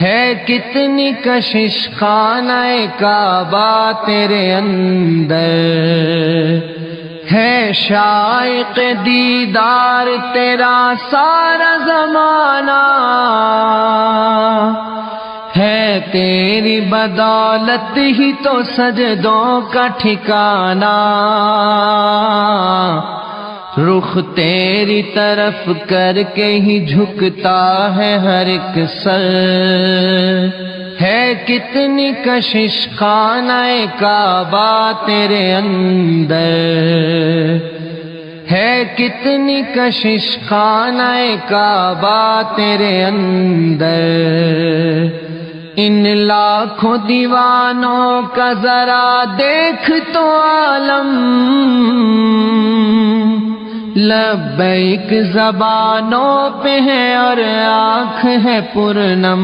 है कितनी कशिश खानाए काबा तेरे अंदर, है शाइक़ दीदार तेरा सारा ज़माना, है तेरी बदौलत ही तो सजदों का ठिकाना। रुख तेरी तरफ करके ही झुकता है हर एक सर, है कितनी कशिश खानाए काबा तेरे अंदर, है कितनी कशिश खानाए काबा तेरे अंदर। इन लाखों दीवानों का जरा देख तो आलम, लब्बैक ज़बानों पे है और आँख है पुरनम।